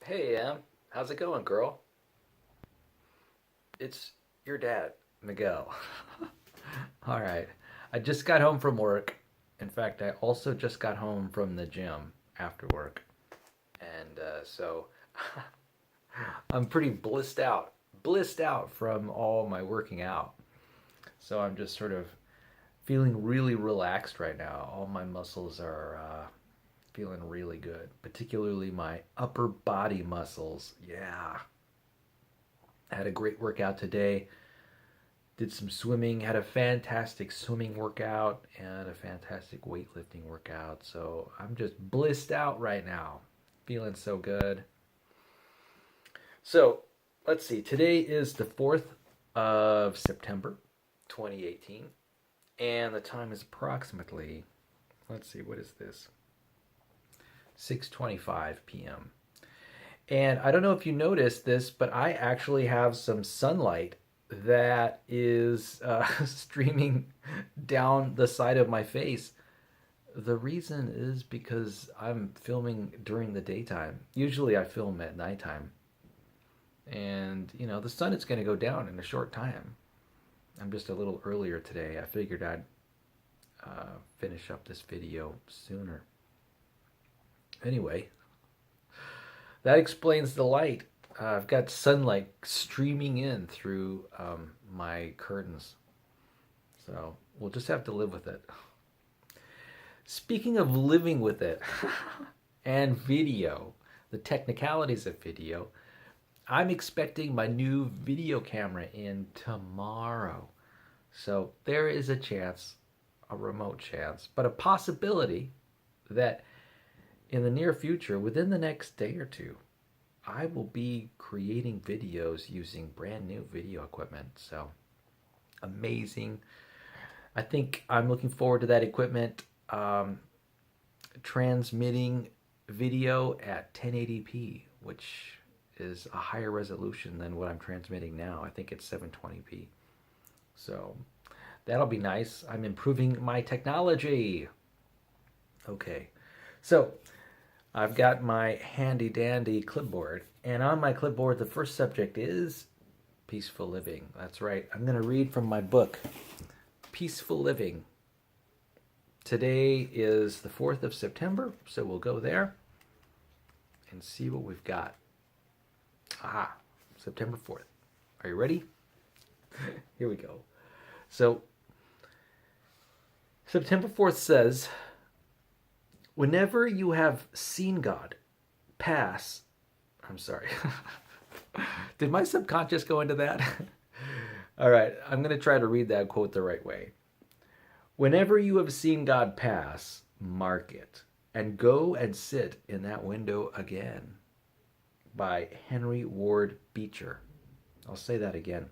Hey, Em. How's it going, girl? It's your dad, Miguel. All right. I just got home from work. In fact, I also just got home from the gym after work. And so I'm pretty blissed out from all my working out. So I'm just sort of feeling really relaxed right now. All my muscles are feeling really good, particularly my upper body muscles. Yeah. I had a great workout today. Did some swimming, had a fantastic swimming workout and a fantastic weightlifting workout. So I'm just blissed out right now, feeling so good. So let's see, today is the 4th of September, 2018, and the time is approximately, let's see, what is this? 6:25 p.m. And I don't know if you noticed this, but I actually have some sunlight that is streaming down the side of my face. The reason is because I'm filming during the daytime. Usually I film at nighttime. And, the sun is going to go down in a short time. I'm just a little earlier today. I figured I'd finish up this video sooner. Anyway, that explains the light. I've got sunlight streaming in through my curtains. So we'll just have to live with it. Speaking of living with it and video, the technicalities of video, I'm expecting my new video camera in tomorrow. So there is a chance, a remote chance, but a possibility that in the near future, within the next day or two, I will be creating videos using brand new video equipment. So amazing. I think I'm looking forward to that equipment transmitting video at 1080p, which is a higher resolution than what I'm transmitting now. I think it's 720p. So that'll be nice. I'm improving my technology. Okay. So I've got my handy dandy clipboard, and on my clipboard, the first subject is peaceful living. That's right. I'm going to read from my book, Peaceful Living. Today is the 4th of September, so we'll go there and see what we've got. Aha, September 4th. Are you ready? Here we go. So, September 4th says, whenever you have seen God pass, I'm sorry. Did my subconscious go into that? All right, I'm going to try to read that quote the right way. Whenever you have seen God pass, mark it and go and sit in that window again. By Henry Ward Beecher. I'll say that again.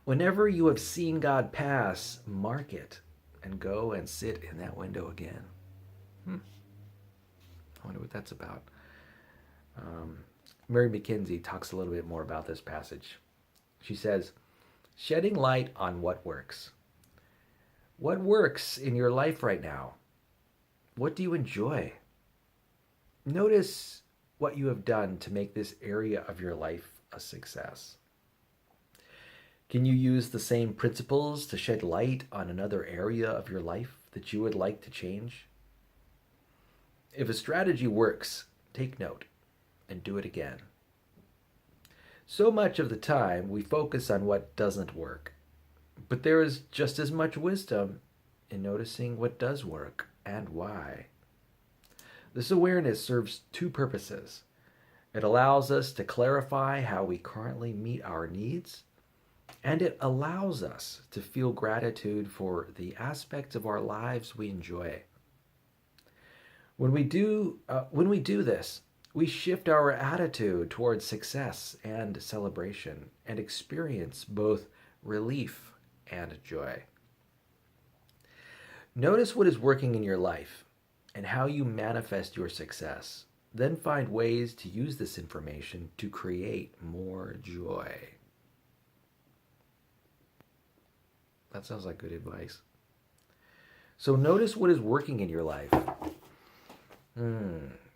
Whenever you have seen God pass, mark it and go and sit in that window again. I wonder what that's about. Mary McKinsey talks a little bit more about this passage. She says, shedding light on what works. What works in your life right now? What do you enjoy? Notice what you have done to make this area of your life a success. Can you use the same principles to shed light on another area of your life that you would like to change? If a strategy works, take note and do it again. So much of the time we focus on what doesn't work, but there is just as much wisdom in noticing what does work and why. This awareness serves two purposes. It allows us to clarify how we currently meet our needs, and it allows us to feel gratitude for the aspects of our lives we enjoy. When we do this, we shift our attitude towards success and celebration and experience both relief and joy. Notice what is working in your life and how you manifest your success. Then find ways to use this information to create more joy. That sounds like good advice. So notice what is working in your life.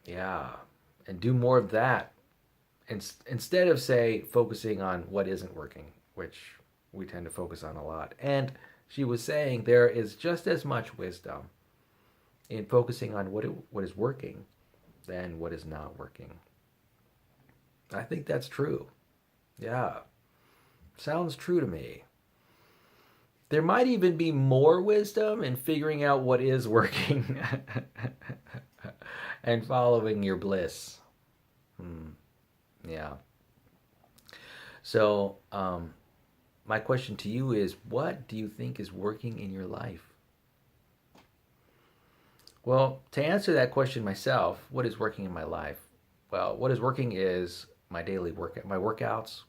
Yeah. and do more of that instead of, say, focusing on what isn't working, which we tend to focus on a lot. And she was saying there is just as much wisdom in focusing on what is working than what is not working. I think that's true. Yeah, sounds true to me. There might even be more wisdom in figuring out what is working and following your bliss. Yeah. So, my question to you is, what do you think is working in your life? Well, to answer that question myself, what is working in my life? Well, what is working is my daily my workouts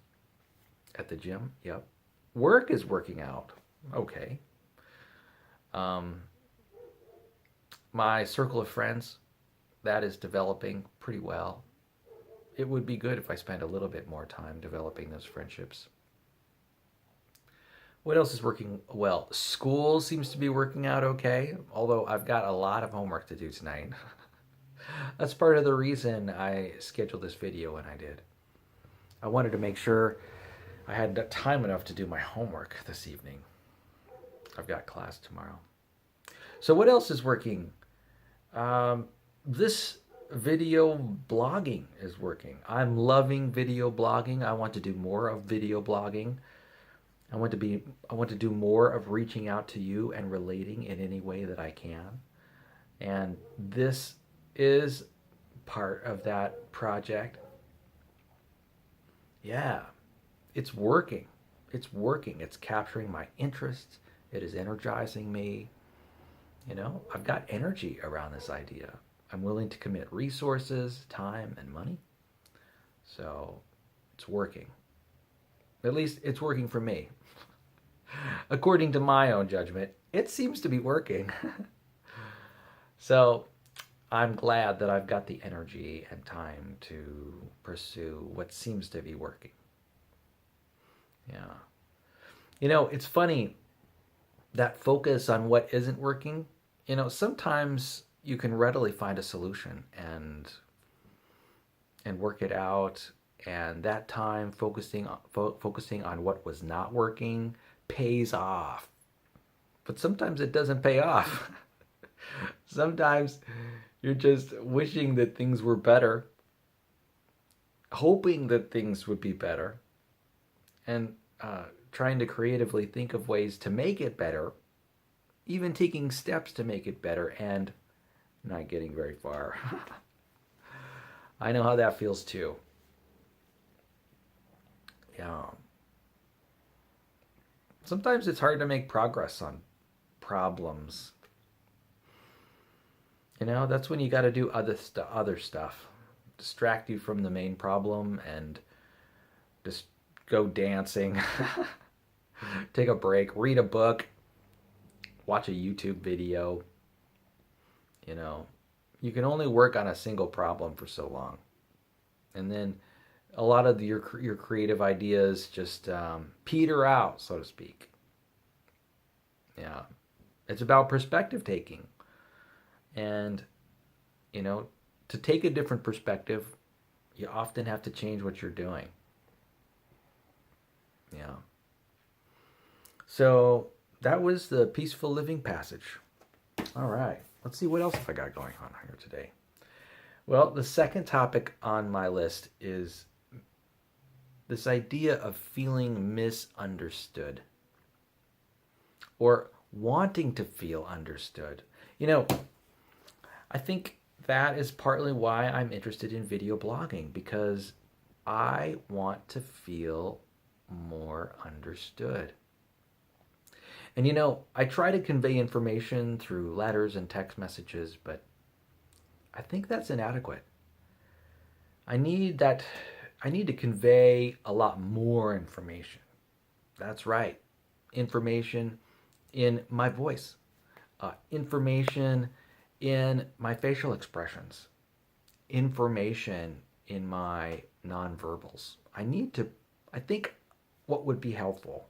at the gym. Yep. Work is working out. Okay. Um, my circle of friends, that is developing pretty well. It would be good if I spent a little bit more time developing those friendships. What else is working well? School seems to be working out okay, although I've got a lot of homework to do tonight. That's part of the reason I scheduled this video when I did. I wanted to make sure I had time enough to do my homework this evening. I've got class tomorrow. So what else is working? This video blogging is working. I'm loving video blogging. I want to do more of video blogging. I want to do more of reaching out to you and relating in any way that I can. And this is part of that project. Yeah, it's working. It's working. It's capturing my interests. It is energizing me. You know, I've got energy around this idea. I'm willing to commit resources, time, and money. So it's working. At least it's working for me. According to my own judgment, it seems to be working. So I'm glad that I've got the energy and time to pursue what seems to be working. Yeah. You know, it's funny, that focus on what isn't working, you know, sometimes you can readily find a solution and work it out, and that time focusing on what was not working pays off. But sometimes it doesn't pay off. Sometimes you're just wishing that things were better, hoping that things would be better, and trying to creatively think of ways to make it better, even taking steps to make it better, and not getting very far. I know how that feels too. Yeah. Sometimes it's hard to make progress on problems. You know, that's when you got to do other stuff. Distract you from the main problem and just go dancing. Take a break, read a book, watch a YouTube video. You know, you can only work on a single problem for so long. And then a lot of your creative ideas just peter out, so to speak. Yeah. It's about perspective taking. And, you know, to take a different perspective, you often have to change what you're doing. Yeah. So that was the peaceful living passage. All right. Let's see what else have I got going on here today. Well, the second topic on my list is this idea of feeling misunderstood or wanting to feel understood. You know, I think that is partly why I'm interested in video blogging, because I want to feel more understood. And you know, I try to convey information through letters and text messages, but I think that's inadequate. I need to convey a lot more information. That's right. Information in my voice. Information in my facial expressions. Information in my nonverbals. I think what would be helpful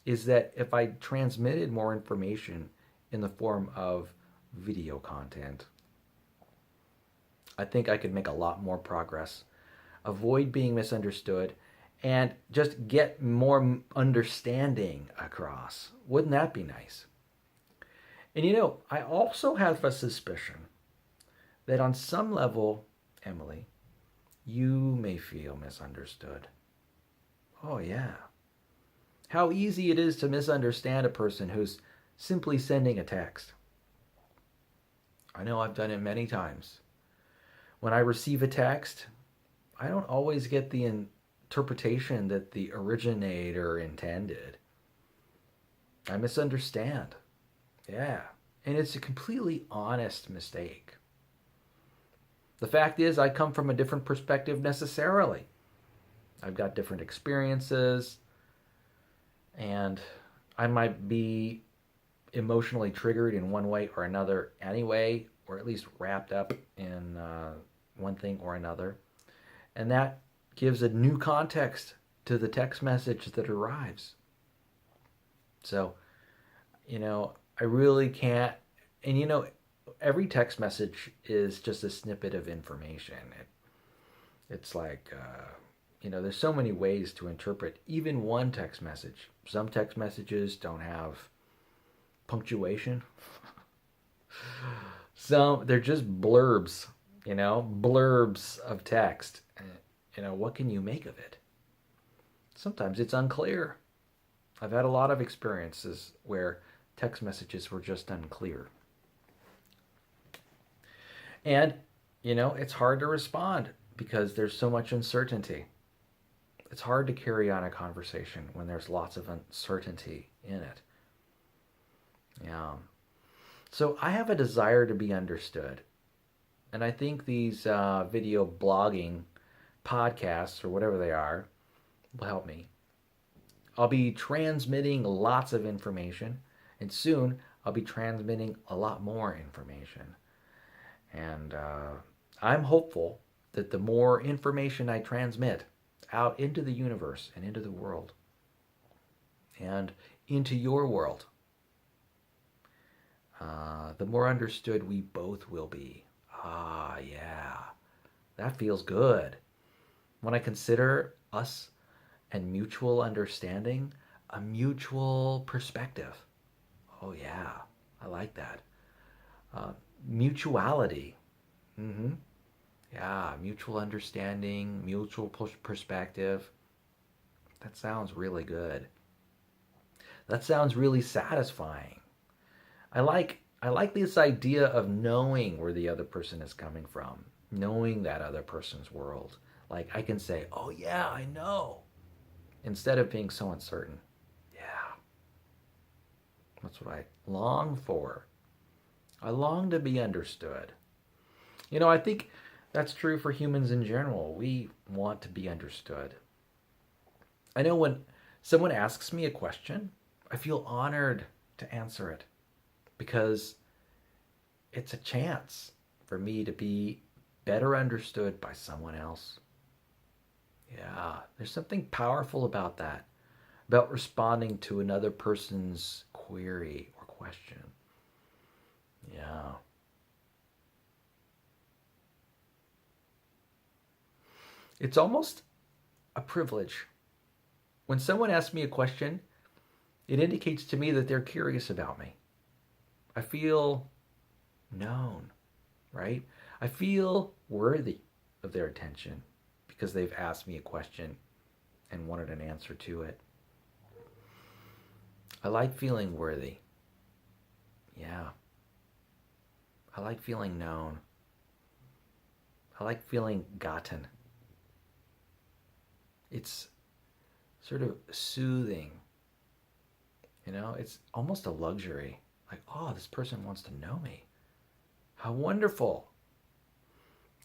is that if I transmitted more information in the form of video content, I think I could make a lot more progress, avoid being misunderstood, and just get more understanding across. Wouldn't that be nice? And I also have a suspicion that on some level, Emily, you may feel misunderstood. Oh, yeah. How easy it is to misunderstand a person who's simply sending a text. I know I've done it many times. When I receive a text, I don't always get the interpretation that the originator intended. I misunderstand. Yeah. And it's a completely honest mistake. The fact is, I come from a different perspective necessarily. I've got different experiences, and I might be emotionally triggered in one way or another anyway, or at least wrapped up in one thing or another. And that gives a new context to the text message that arrives. So, I really can't. And every text message is just a snippet of information. It's like, there's so many ways to interpret even one text message. Some text messages don't have punctuation. Some, they're just blurbs, blurbs of text. What can you make of it? Sometimes it's unclear. I've had a lot of experiences where text messages were just unclear. And, it's hard to respond because there's so much uncertainty. It's hard to carry on a conversation when there's lots of uncertainty in it. Yeah. So I have a desire to be understood. And I think these video blogging podcasts or whatever they are will help me. I'll be transmitting lots of information, and soon I'll be transmitting a lot more information. And I'm hopeful that the more information I transmit out into the universe and into the world and into your world, the more understood we both will be. Ah, yeah, that feels good. When I consider us and mutual understanding, a mutual perspective. Oh, yeah, I like that. Mutuality. Mm-hmm. Yeah, mutual understanding, mutual perspective. That sounds really good. That sounds really satisfying. I like this idea of knowing where the other person is coming from, knowing that other person's world. Like I can say, "Oh yeah, I know," instead of being so uncertain. Yeah, that's what I long for. I long to be understood. I think that's true for humans in general. We want to be understood. I know when someone asks me a question, I feel honored to answer it because it's a chance for me to be better understood by someone else. Yeah, there's something powerful about that, about responding to another person's query or question. Yeah. It's almost a privilege. When someone asks me a question, it indicates to me that they're curious about me. I feel known, right? I feel worthy of their attention because they've asked me a question and wanted an answer to it. I like feeling worthy. Yeah. I like feeling known. I like feeling gotten. It's sort of soothing. It's almost a luxury. Like, oh, this person wants to know me. How wonderful.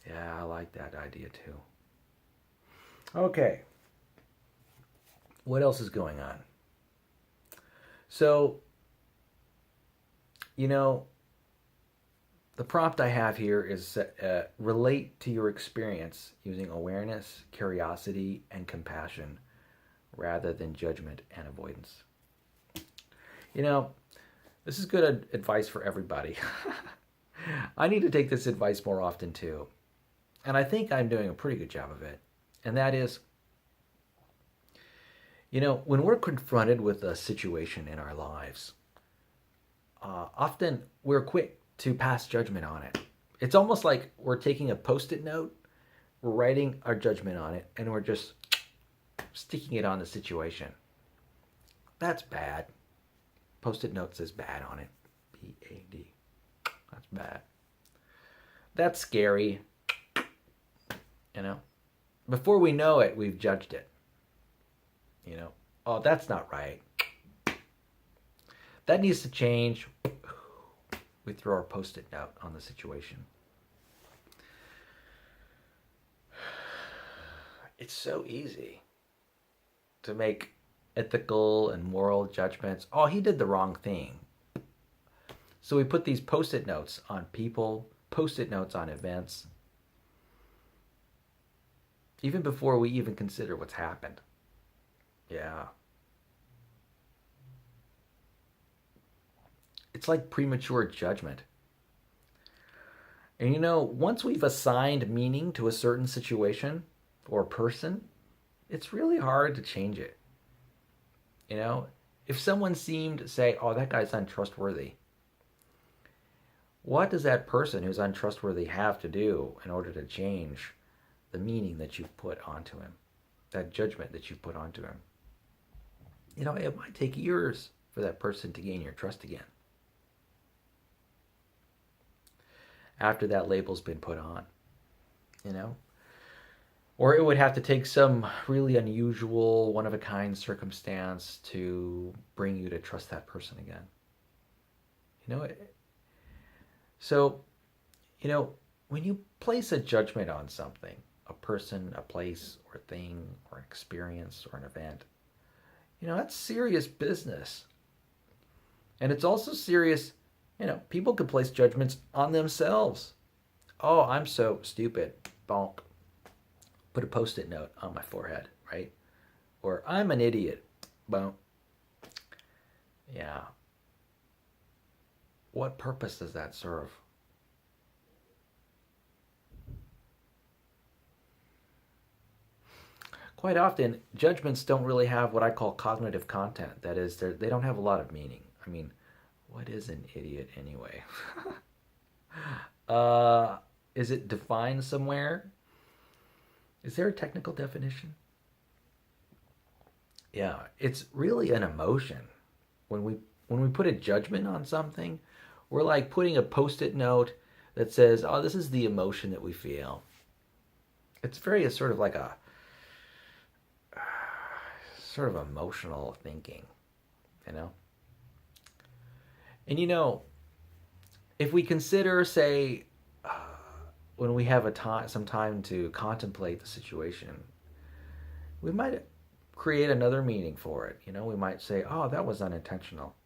Yeah, I like that idea too. Okay. What else is going on? So, the prompt I have here is relate to your experience using awareness, curiosity, and compassion rather than judgment and avoidance. This is good advice for everybody. I need to take this advice more often too. And I think I'm doing a pretty good job of it. And that is, when we're confronted with a situation in our lives, often we're quick to pass judgment on it. It's almost like we're taking a Post-it note, we're writing our judgment on it, and we're just sticking it on the situation. That's bad. Post-it note says bad on it. B-A-D. That's bad. That's scary. Before we know it, we've judged it. Oh, that's not right. That needs to change. We throw our Post-it note on the situation. It's so easy to make ethical and moral judgments. Oh, he did the wrong thing. So we put these Post-it notes on people, Post-it notes on events, even before we even consider what's happened. Yeah. It's like premature judgment. And once we've assigned meaning to a certain situation or person, it's really hard to change it. If someone seemed to say, oh, that guy's untrustworthy, what does that person who's untrustworthy have to do in order to change the meaning that you've put onto him, that judgment that you've put onto him? It might take years for that person to gain your trust again after that label's been put on, Or it would have to take some really unusual, one-of-a-kind circumstance to bring you to trust that person again. So, when you place a judgment on something, a person, a place, or a thing, or an experience, or an event, that's serious business. And it's also serious, people could place judgments on themselves. Oh, I'm so stupid. Bonk. Put a Post-it note on my forehead, right? Or I'm an idiot. Bonk. Yeah. What purpose does that serve? Quite often, judgments don't really have what I call cognitive content. That is, they don't have a lot of meaning. I mean, what is an idiot anyway? Is it defined somewhere? Is there a technical definition? Yeah, it's really an emotion. When we put a judgment on something, we're like putting a Post-it note that says, "Oh, this is the emotion that we feel." It's very sort of like a sort of emotional thinking, And if we consider, say, when we have some time to contemplate the situation, we might create another meaning for it. We might say, "Oh, that was unintentional,"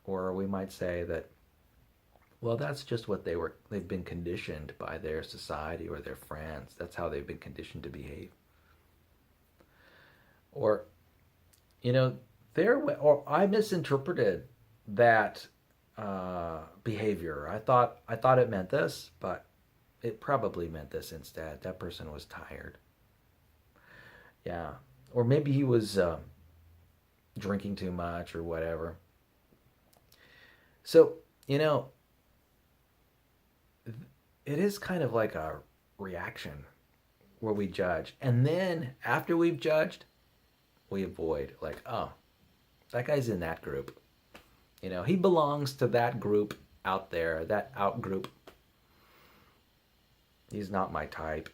or we might say that, well, that's just what they've been conditioned by their society or their friends. That's how they've been conditioned to behave. Or, or I misinterpreted that behavior. I thought it meant this, but it probably meant this instead. That person was tired. Yeah. Or maybe he was drinking too much or whatever. So, it is kind of like a reaction where we judge. And then after we've judged, we avoid. Like, oh, that guy's in that group. He belongs to that group out there, that out group. He's not my type.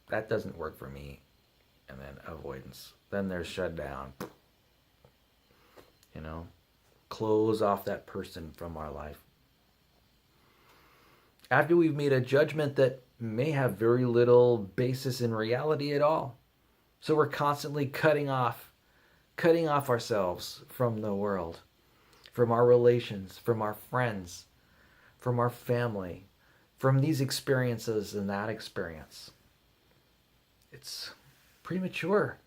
That doesn't work for me. And then avoidance. Then there's shutdown. Close off that person from our life. After we've made a judgment that may have very little basis in reality at all. So we're constantly cutting off ourselves from the world, from our relations, from our friends, from our family, from these experiences and that experience. It's premature.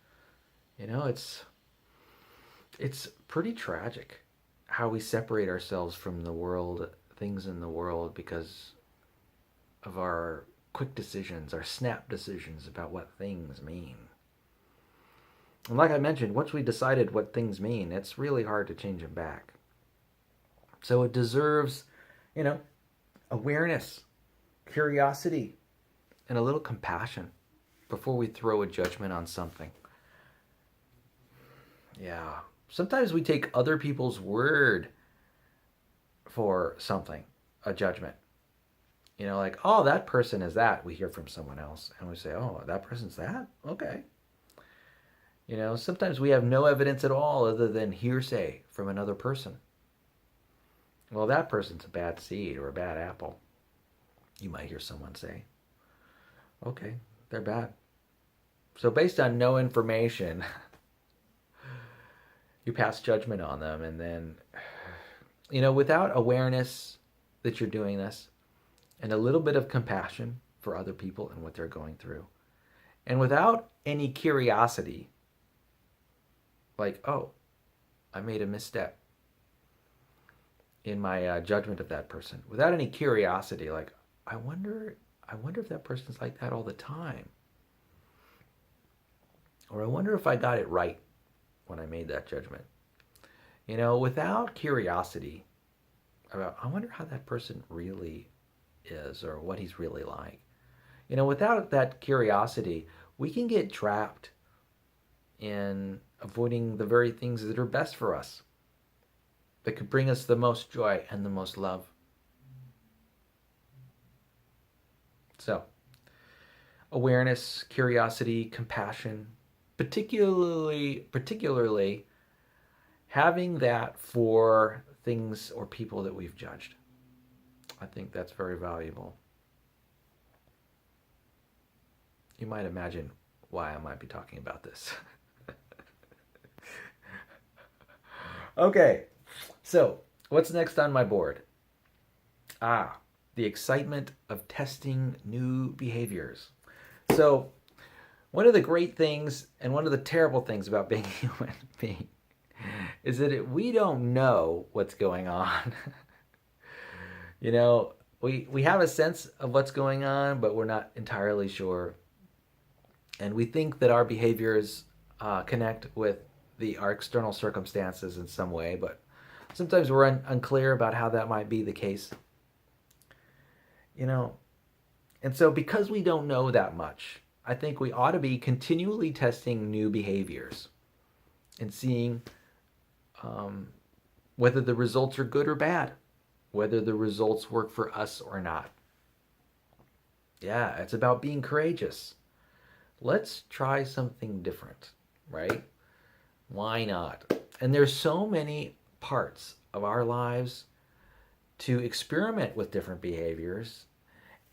It's pretty tragic how we separate ourselves from the world, things in the world, because of our quick decisions, our snap decisions about what things mean. And like I mentioned, once we decided what things mean, it's really hard to change them back. So it deserves, awareness, curiosity, and a little compassion before we throw a judgment on something. Yeah. Sometimes we take other people's word for something, a judgment. Like, oh, that person is that. We hear from someone else and we say, oh, that person's that? Okay. Sometimes we have no evidence at all other than hearsay from another person. Well, that person's a bad seed or a bad apple. You might hear someone say, okay, they're bad. So based on no information, you pass judgment on them. And then, without awareness that you're doing this and a little bit of compassion for other people and what they're going through, and without any curiosity, like, oh, I made a misstep in my judgment of that person, without any curiosity, like, I wonder if that person's like that all the time. Or I wonder if I got it right when I made that judgment. Without curiosity about, I wonder how that person really is or what he's really like. Without that curiosity, we can get trapped in avoiding the very things that are best for us, that could bring us the most joy and the most love. So, awareness, curiosity, compassion, particularly having that for things or people that we've judged. I think that's very valuable. You might imagine why I might be talking about this. Okay, so what's next on my board? The excitement of testing new behaviors. So one of the great things and one of the terrible things about being a human being is that we don't know what's going on. We have a sense of what's going on, but we're not entirely sure. And we think that our behaviors connect with our external circumstances in some way, but sometimes we're unclear about how that might be the case. And so because we don't know that much, I think we ought to be continually testing new behaviors and seeing whether the results are good or bad, whether the results work for us or not. Yeah, it's about being courageous. Let's try something different, right? Why not? And there's so many parts of our lives to experiment with different behaviors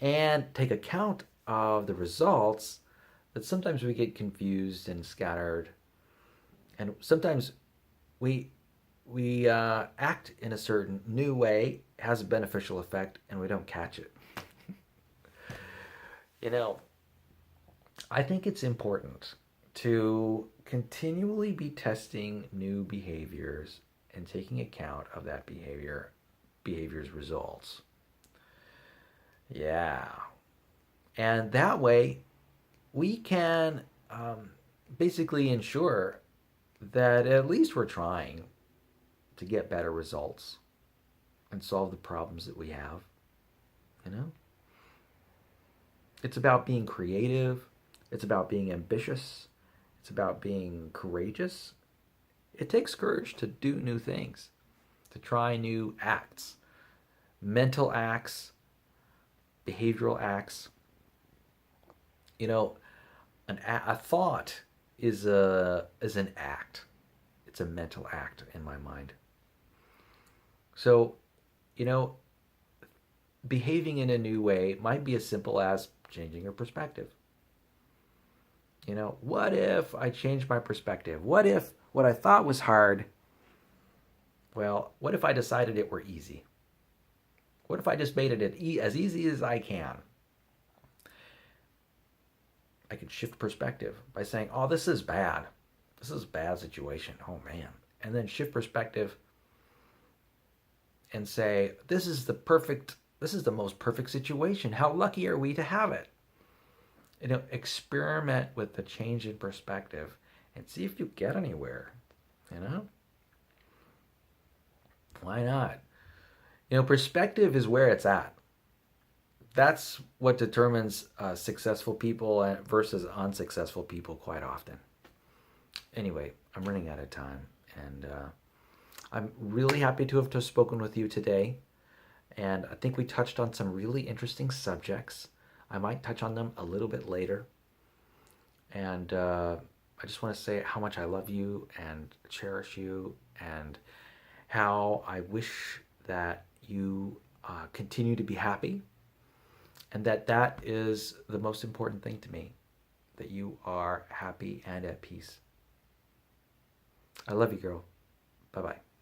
and take account of the results that sometimes we get confused and scattered. And sometimes we act in a certain new way, has a beneficial effect, and we don't catch it. I think it's important to continually be testing new behaviors and taking account of that behavior's results. Yeah. And that way we can basically ensure that at least we're trying to get better results and solve the problems that we have. It's about being creative. It's about being ambitious. It's about being courageous. It takes courage to do new things, to try new acts, mental acts, behavioral acts. A thought is an act. It's a mental act in my mind. So, behaving in a new way might be as simple as changing your perspective. What if I changed my perspective? What if what I thought was hard, what if I decided it were easy? What if I just made it as easy as I can? I could shift perspective by saying, oh, this is bad. This is a bad situation. Oh, man. And then shift perspective and say, this is the most perfect situation. How lucky are we to have it? experiment with the change in perspective and see if you get anywhere. You know, why not? Perspective is where it's at. That's what determines successful people versus unsuccessful people quite often. Anyway, I'm running out of time, and I'm really happy to have spoken with you today. And I think we touched on some really interesting subjects. I might touch on them a little bit later. And I just want to say how much I love you and cherish you, and how I wish that you continue to be happy, and that is the most important thing to me, that you are happy and at peace. I love you, girl. Bye-bye.